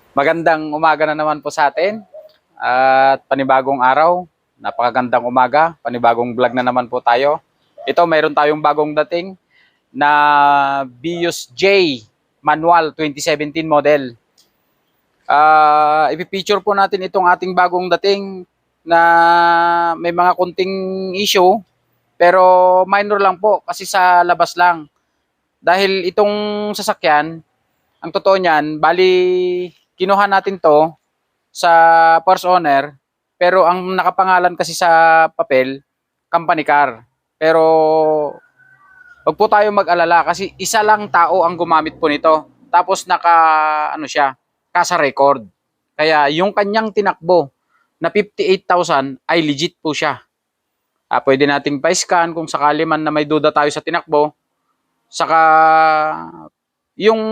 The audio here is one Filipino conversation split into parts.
Magandang umaga na naman po sa atin at panibagong araw. Napakagandang umaga, panibagong vlog na naman po tayo. Ito, mayroon tayong bagong dating na Vios J Manual 2017 model. Ipipicture po natin itong ating bagong dating na may mga kunting issue pero minor lang po kasi sa labas lang. Dahil itong sasakyan, ang totoo niyan, bali kinuha natin to sa first owner, pero ang nakapangalan kasi sa papel, company car. Pero wag po tayo mag-alala kasi isa lang tao ang gumamit po nito. Tapos ano siya, kasa record. Kaya yung kanyang tinakbo na 58,000 ay legit po siya. Pwede nating pa-scan kung sakali man na may duda tayo sa tinakbo. Saka yung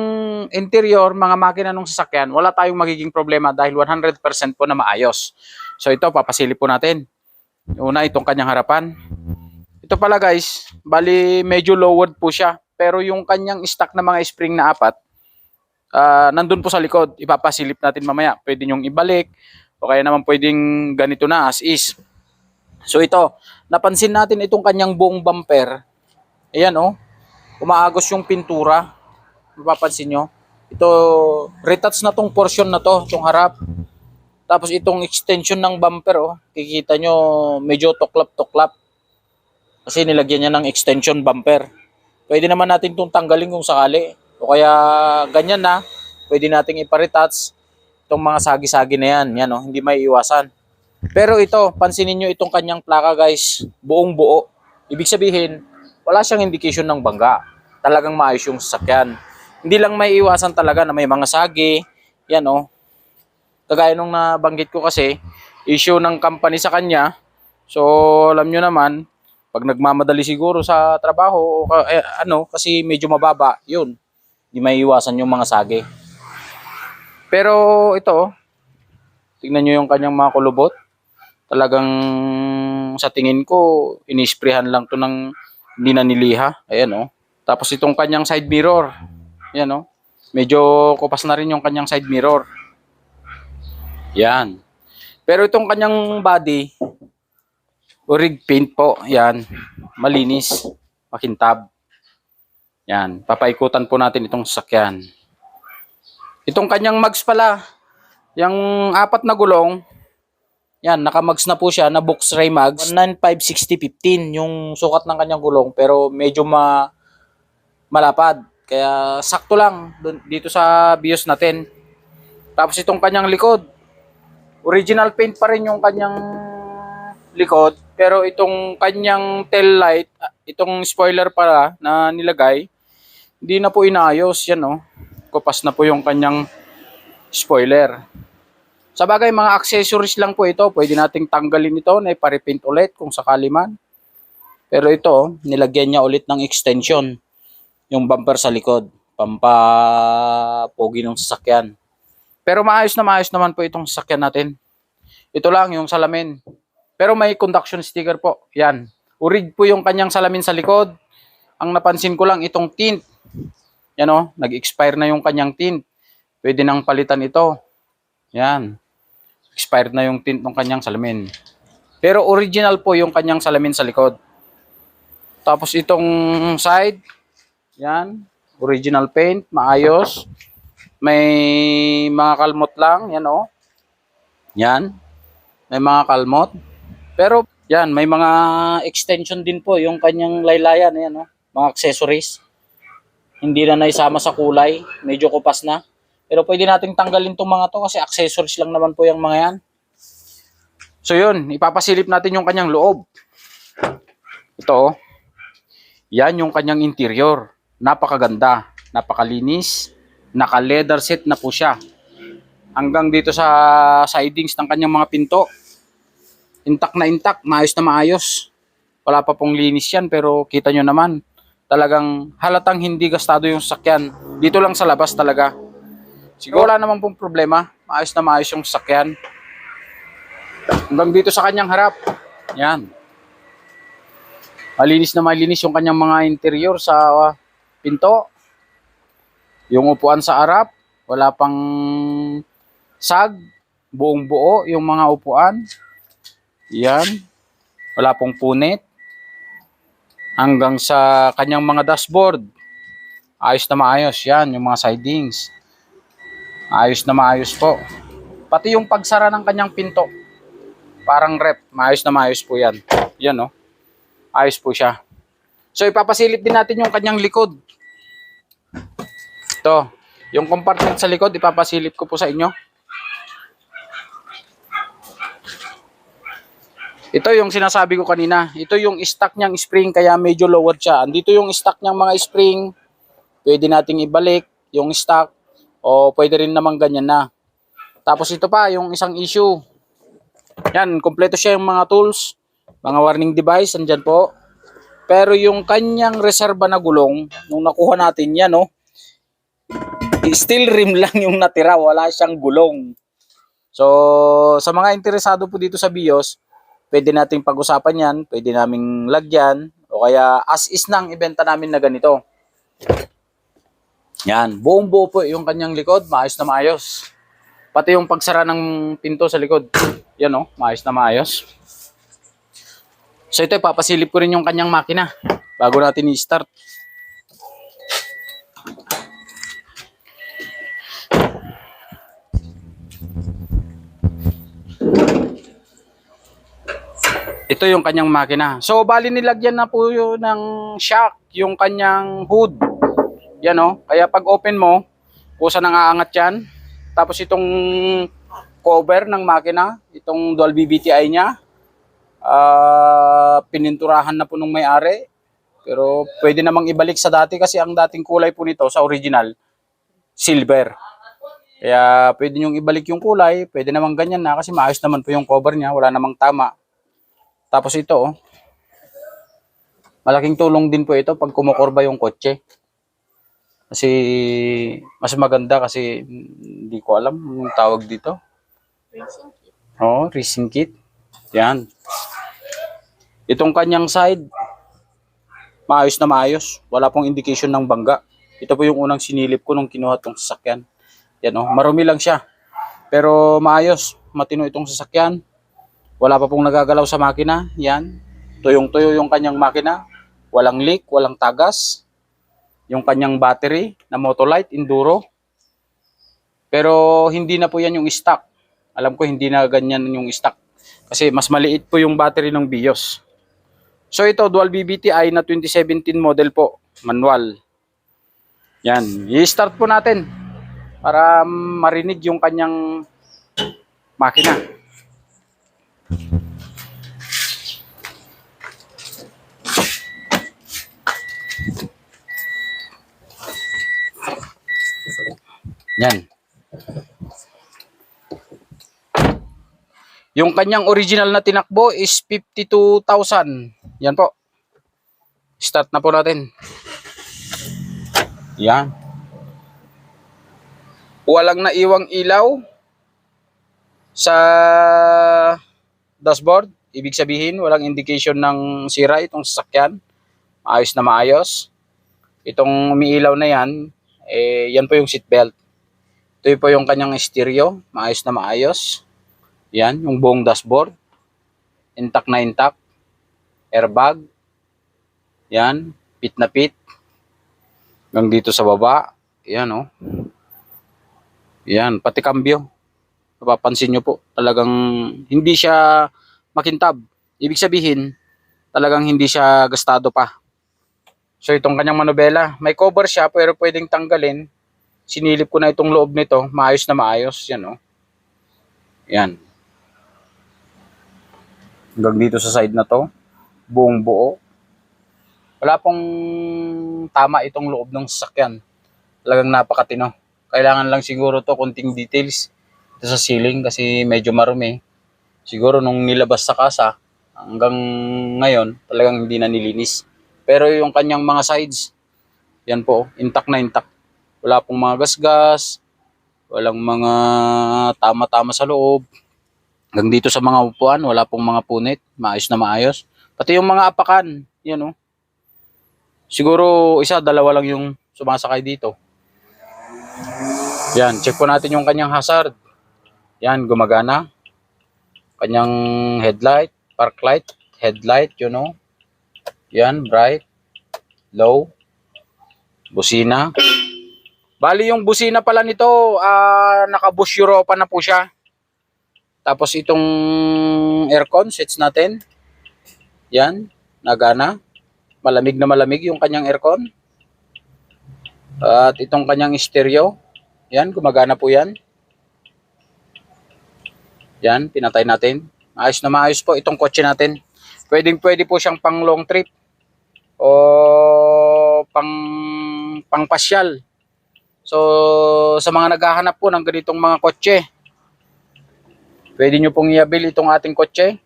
interior, mga makina ng sasakyan, wala tayong magiging problema dahil 100% po na maayos. So ito, papasilip po natin. Una, itong kanyang harapan. Ito pala guys, bali medyo lowered po siya. Pero yung kanyang stock na mga spring na apat, nandun po sa likod. Ipapasilip natin mamaya. Pwede nyong ibalik o kaya naman pwedeng ganito na as is. So ito, napansin natin itong kanyang buong bumper. Ayan oh, umaagos yung pintura. Mapapansin nyo. Ito, retouch na tong portion na to, itong harap. Tapos itong extension ng bumper, oh, kikita nyo medyo tuklap-tuklap. Kasi nilagyan niya ng extension bumper. Pwede naman natin itong tanggalin kung sakali. O kaya ganyan na, pwede nating ipa-retouch itong mga sagi-sagi na yan. Yan, oh, hindi may iwasan. Pero ito, pansinin nyo itong kanyang plaka guys, buong buo. Ibig sabihin, wala siyang indication ng bangga. Talagang maayos yung sasakyan. Hindi lang may iwasan talaga na may mga sagi. Yan oh. Kagaya nung nabanggit ko kasi, issue ng company sa kanya. So, alam nyo naman, pag nagmamadali siguro sa trabaho, kasi medyo mababa, yun. Hindi may iwasan yung mga sagi. Pero ito, tingnan nyo yung kanyang mga kulubot. Talagang sa tingin ko, inisprehan lang to ng hindi na niliha. Ayan oh. Tapos itong kanyang side mirror. Yan oh. Medyo kupas na rin yung kanyang side mirror. Yan. Pero itong kanyang body, rig paint po. Yan. Malinis. Makintab. Yan. Papaikutan po natin itong sasakyan. Itong kanyang mags pala. Yung apat na gulong. Yan. Nakamags na po siya na Boxray mags. 195/60/15 yung sukat ng kanyang gulong. Pero medyo malapad. Kaya sakto lang dito sa Vios natin. Tapos itong kanyang likod. Original paint pa rin yung kanyang likod. Pero itong kanyang tail light, itong spoiler pala na nilagay, hindi na po inayos. Yan oh. Kupas na po yung kanyang spoiler. Sa bagay, mga accessories lang po ito. Pwede nating tanggalin ito na iparepaint ulit kung sakali man. Pero ito, nilagyan niya ulit ng extension. Yung bumper sa likod, pampapogi ng sasakyan. Pero maayos naman po itong sasakyan natin. Ito lang yung salamin. Pero may conduction sticker po. Yan. Urig po yung kanyang salamin sa likod. Ang napansin ko lang itong tint. Yan o, nag-expire na yung kanyang tint. Pwede nang palitan ito. Yan. Expired na yung tint ng kanyang salamin. Pero original po yung kanyang salamin sa likod. Tapos itong side, yan, original paint, maayos. May mga kalmot lang, yan oh. Yan. May mga kalmot. Pero yan, may mga extension din po yung kanyang laylayan, yan oh. Mga accessories. Hindi na naisama sa kulay, medyo kupas na. Pero pwede nating tanggalin tong mga to kasi accessories lang naman po yung mga yan. So yun, ipapasilip natin yung kanyang loob. Ito oh. Yan yung kanyang interior. Napakaganda, napakalinis, naka-leather set na po siya. Hanggang dito sa sidings ng kanyang mga pinto. Intact na intact, maayos na maayos. Wala pa pong linis yan pero kita nyo naman. Talagang halatang hindi gastado yung sasakyan. Dito lang sa labas talaga. Siguro wala naman pong problema. Maayos na maayos yung sasakyan. Hanggang dito sa kanyang harap. Yan. Malinis na malinis yung kanyang mga interior sa pinto. Yung upuan sa harap, wala pang Sag, buong buo yung mga upuan. Yan. Wala pong punit. Hanggang sa kanyang mga dashboard. Ayos na maayos. Yan, yung mga sidings. Ayos na maayos po. Pati yung pagsara ng kanyang pinto. Parang rep. Maayos na maayos po yan. Yan, oh. Ayos po siya. So, ipapasilip din natin yung kanyang likod. Ito. Yung compartment sa likod, ipapasilip ko po sa inyo. Ito yung sinasabi ko kanina. Ito yung stock niyang spring kaya medyo lower siya. Andito yung stock niyang mga spring. Pwede nating ibalik yung stock. O pwede rin naman ganyan na. Tapos ito pa yung isang issue. Yan, kompleto siya yung mga tools. Mga warning device, andyan po. Pero yung kanyang reserba na gulong, nung nakuha natin yan, no, steel rim lang yung natira. Wala siyang gulong. So, sa mga interesado po dito sa BIOS, pwede nating pag-usapan yan, pwede naming lagyan, o kaya as is nang ibenta namin na ganito. Yan, buong buo po yung kanyang likod, maayos na maayos. Pati yung pagsara ng pinto sa likod, yan o, maayos na maayos. So ito, papasilip ko rin yung kanyang makina bago natin i-start. Ito yung kanyang makina. So, bali nilagyan na po yun ng shock, yung kanyang hood. Yan o. Kaya pag open mo, kusa nang aangat yan. Tapos itong cover ng makina, itong dual BBTI niya, pininturahan na po nung may-ari. Pero pwede namang ibalik sa dati kasi ang dating kulay po nito sa original, silver. Kaya pwede nyong ibalik yung kulay, pwede namang ganyan na kasi maayos naman po yung cover niya, wala namang tama. Tapos ito, oh, malaking tulong din po ito pag kumukurba yung kotse. Kasi mas maganda kasi hindi ko alam yung tawag dito. Racing kit. Oo, racing kit. Yan. Itong kanyang side, maayos na maayos. Wala pong indication ng bangga. Ito po yung unang sinilip ko nung kinuha tong sasakyan. Yan, oh, marumi lang siya. Pero maayos, matino itong sasakyan. Wala pa pong nagagalaw sa makina. Yan. Tuyong-tuyo yung kanyang makina. Walang leak, walang tagas. Yung kanyang battery na Motolite Enduro. Pero hindi na po yan yung stock. Alam ko hindi na ganyan yung stock. Kasi mas maliit po yung battery ng BIOS. So ito, dual BBTI na 2017 model po. Manual. Yan. I-start po natin. Para marinig yung kanyang makina. Yan. Yung kanyang original na tinakbo is 52,000. Yan po. Start na po natin. Yan. Walang naiwang ilaw sa dashboard. Ibig sabihin, walang indication ng sira itong sasakyan. Ayos na maayos. Itong umiilaw na yan, yan po yung seatbelt. Ito po yung kanyang stereo. Maayos na maayos. Yan, yung buong dashboard. Intact na intact. Airbag. Yan, pit na pit. Hanggang dito sa baba. Yan, oh. Yan, pati cambio. Napapansin nyo po, talagang hindi siya makintab. Ibig sabihin, talagang hindi siya gastado pa. So itong kanyang manubela, may cover siya pero pwedeng tanggalin. Sinilip ko na itong loob nito, maayos na maayos. Yan, oh. Yan. Hanggang dito sa side na to, buong buo. Wala pong tama itong loob ng sasakyan. Talagang napakatino. Kailangan lang siguro to konting details ito sa ceiling kasi medyo marumi. Siguro nung nilabas sa kasa, hanggang ngayon, talagang hindi na nilinis. Pero yung kanyang mga sides, yan po, intact na intact. Wala pong mga gasgas, walang mga tama-tama sa loob. Hanggang dito sa mga upuan, wala pong mga punit, maayos na maayos. Pati yung mga apakan, yan, oh. Siguro isa, dalawa lang yung sumasakay dito. Yan, check po natin yung kanyang hazard. Yan, gumagana. Kanyang headlight, park light, headlight, you know. Yan, bright, low, busina. Bali yung busina pala nito, naka-Bush Europa na po siya. Tapos itong aircon sets natin. Yan, nagana. Malamig na malamig yung kanyang aircon. At itong kanyang stereo. Yan, gumagana po yan. Yan, pinatay natin. Maayos na maayos po itong kotse natin. Pwede po siyang pang long trip o pang pasyal. So, sa mga naghahanap po ng ganitong mga kotse, pwede nyo pong i-avail itong ating kotse.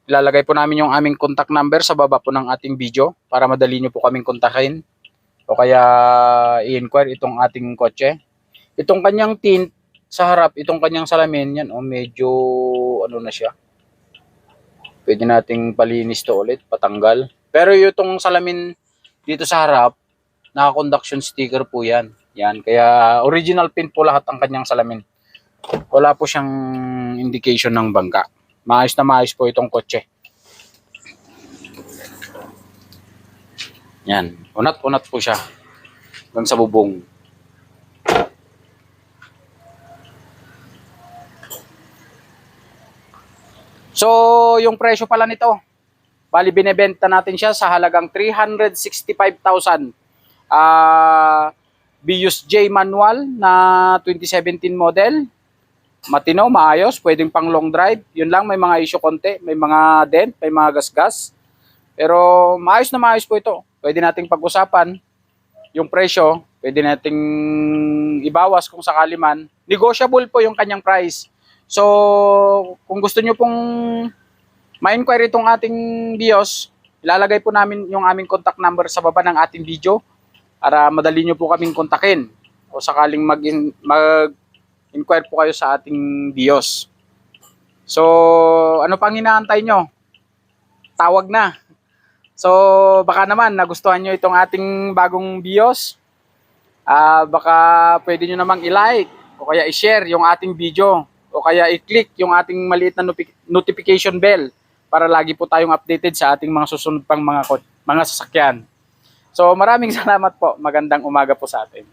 Ilalagay po namin yung aming contact number sa baba po ng ating video para madali nyo po kaming kontakin o kaya i-inquire itong ating kotse. Itong kanyang tint sa harap, itong kanyang salamin, yan medyo ano na siya. Pwede nating palinis to ulit, patanggal. Pero itong salamin dito sa harap, naka-conduction sticker po yan. Yan, kaya original paint po lahat ang kanyang salamin. Wala po siyang indication ng bangka. Maayos na maayos po itong kotse. Yan, unat-unat po siya. Hanggang sa bubong. So, yung presyo pala nito, bali binebenta natin siya sa halagang 365,000. Bios J manual na 2017 model. Matino, maayos, pwedeng pang long drive. Yun lang, may mga issue konti, may mga dent, may mga gas-gas. Pero maayos na maayos po ito. Pwede nating pag-usapan yung presyo, pwede nating ibawas kung sakali man. Negotiable po yung kanyang price. So, kung gusto nyo pong ma-inquire itong ating BIOS, ilalagay po namin yung aming contact number sa baba ng ating video para madali nyo po kaming kontakin o sakaling mag-inquire po kayo sa ating BIOS. So, ano pang hinaantay nyo? Tawag na. So, baka naman nagustuhan nyo itong ating bagong BIOS. Baka pwede nyo namang i-like o kaya i-share yung ating video o kaya i-click yung ating maliit na notification bell para lagi po tayong updated sa ating mga susunod pang mga sasakyan. So maraming salamat po. Magandang umaga po sa atin.